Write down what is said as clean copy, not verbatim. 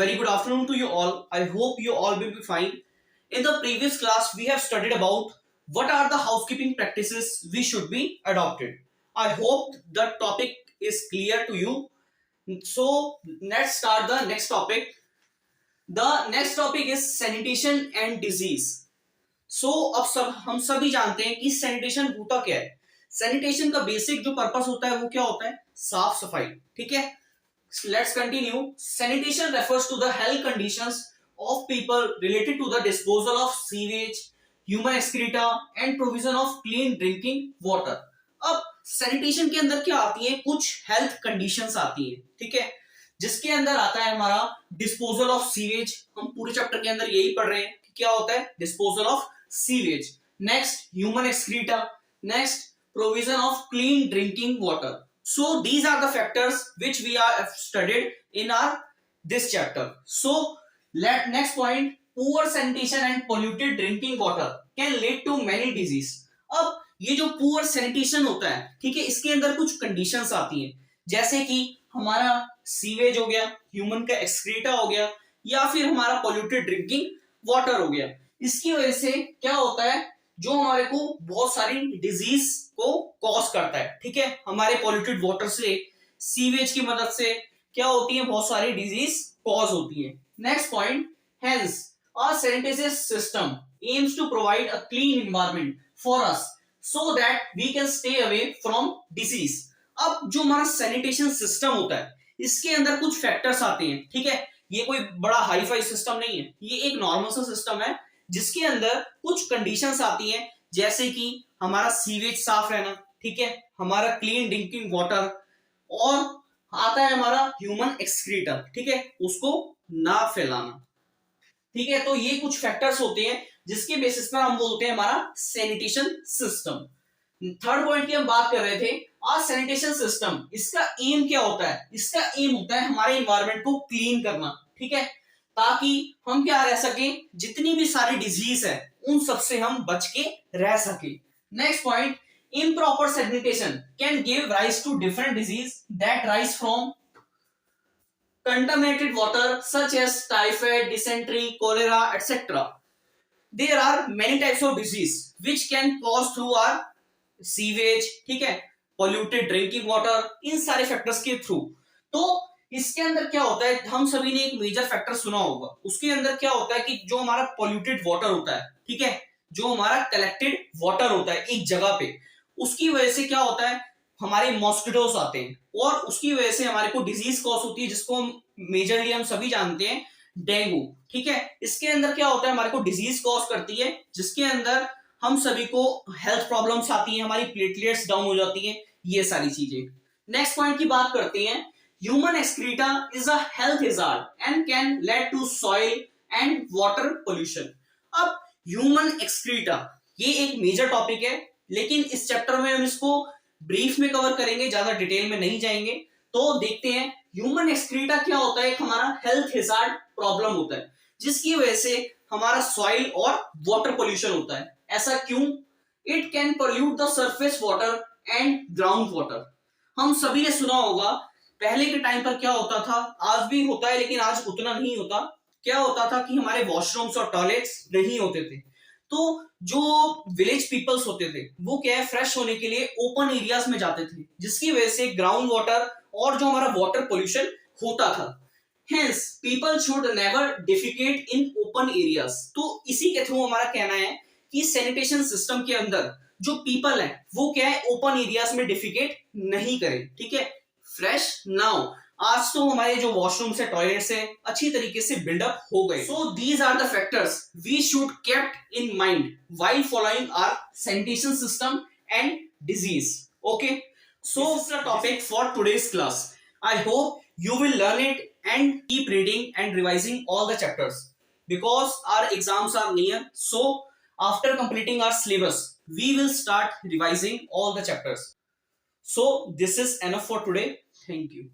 very good afternoon to you all. I hope you all will be fine. In the previous class, we have studied about what are the housekeeping practices we should be adopted. I hope the topic is clear to you. So let's start the next topic. The next topic is sanitation and disease. सो अब हम सभी जानते हैं कि sanitation होता क्या है. Sanitation का बेसिक जो पर्पस होता है वो क्या होता है? साफ सफाई. ठीक है, let's continue. Sanitation refers to the health conditions of people related to the disposal of sewage, human excreta and provision of clean drinking water. अब सैनिटेशन के अंदर क्या आती है? कुछ हेल्थ कंडीशंस आती है. ठीक है, जिसके अंदर आता है हमारा डिस्पोजल ऑफ सीवेज. हम पूरे चैप्टर के अंदर यही पढ़ रहे हैं कि क्या होता है disposal of sewage. Next, human excreta. Next, provision of clean drinking water. So these are the factors which we are studied in our this chapter. So next point, poor sanitation and polluted drinking water can lead to many disease. अब ये जो poor sanitation होता है, ठीक है, इसके अंदर कुछ conditions आती हैं, जैसे कि हमारा सीवेज हो गया, ह्यूमन का एक्सक्रीटा हो गया, या फिर हमारा polluted drinking वाटर हो गया. इसकी वजह से क्या होता है? जो हमारे को बहुत सारी डिजीज को कॉज करता है. ठीक है, हमारे पॉल्यूटेड वाटर से, सीवेज की मदद से क्या होती है? बहुत सारी डिजीज कॉज होती है. Next point, hence our sanitation system aims to provide a clean environment for us so that we can stay away from disease. अब जो हमारा सैनिटेशन सिस्टम होता है, इसके अंदर कुछ फैक्टर्स आते हैं. ठीक है, ये कोई बड़ा हाई फाई सिस्टम नहीं है, ये एक नॉर्मल सा सिस्टम है जिसके अंदर कुछ कंडीशंस आती हैं, जैसे कि हमारा सीवेज साफ रहना. ठीक है, हमारा क्लीन ड्रिंकिंग वाटर, और आता है हमारा ह्यूमन एक्सक्रीटा. ठीक है, उसको ना फैलाना. ठीक है, तो ये कुछ फैक्टर्स होते हैं जिसके बेसिस पर हम बोलते हैं हमारा सैनिटेशन सिस्टम. थर्ड पॉइंट की हम बात कर रहे थे, आज सैनिटेशन सिस्टम, इसका एम क्या होता है? इसका एम होता है हमारे एनवायरनमेंट को क्लीन करना. ठीक है, ताकि हम क्या रह सके, जितनी भी सारी डिजीज है उन सब से हम बच के रह सके. Next point, improper sanitation can give rise to different disease that rise from contaminated water such as typhoid, dysentery, cholera, etc. There are many types of disease which can cause through our sewage. ठीक है, polluted drinking water, इन सारे factors के through. तो इसके अंदर क्या होता है, हम सभी ने एक मेजर फैक्टर सुना होगा. उसके अंदर क्या होता है कि जो हमारा पॉल्यूटेड वाटर होता है, ठीक है, जो हमारा कलेक्टेड वाटर होता है एक जगह पे, उसकी वजह से क्या होता है, हमारे मॉस्किटोस आते हैं और उसकी वजह से हमारे को डिजीज कॉज होती है, जिसको हम मेजरली हम सभी जानते हैं डेंगू. ठीक है, इसके अंदर क्या होता है, हमारे को डिजीज कॉज करती है, जिसके अंदर हम सभी को हेल्थ प्रॉब्लम्स आती हैं, हमारी प्लेटलेट्स डाउन हो जाती हैं, ये सारी चीजें. नेक्स्ट पॉइंट की बात करते हैं. Human excreta is a health hazard and can lead to soil and water pollution. अब human excreta ये एक मेजर टॉपिक है, लेकिन इस चैप्टर में हम इसको ब्रीफ में कवर करेंगे, ज्यादा डिटेल में नहीं जाएंगे. तो देखते हैं ह्यूमन एक्सक्रीटा क्या होता है. एक हमारा हेल्थ हैजार्ड प्रॉब्लम होता है, जिसकी वजह से हमारा सॉइल और वाटर पोल्यूशन होता है. ऐसा क्यों? It can pollute the surface water and ground water. हम सभी ने सुना होगा पहले के टाइम पर क्या होता था, आज भी होता है लेकिन आज उतना नहीं होता. क्या होता था कि हमारे वॉशरूम्स और टॉयलेट्स नहीं होते थे, तो जो विलेज पीपल्स होते थे वो क्या है, फ्रेश होने के लिए ओपन एरियाज में जाते थे, जिसकी वजह से ग्राउंड वाटर और जो हमारा वाटर पोल्यूशन होता था. Hence people should never defecate in open areas. तो इसी के थ्रू हमारा कहना है कि सैनिटेशन सिस्टम के अंदर जो पीपल है वो क्या है, ओपन एरियाज में डिफिकेट नहीं करें. ठीक है, फ्रेश नाउ. आज तो हमारे जो वॉशरूम से टॉयलेट से अच्छी तरीके से बिल्डअप हो गए. So these are the factors we should kept in mind while following our sanitation system and disease. Okay, so this is the topic for today's class. I hope you will learn it and keep reading and revising all the chapters because our exams are near. So after completing our syllabus we will start revising all the chapters. So this is enough for today. Thank you.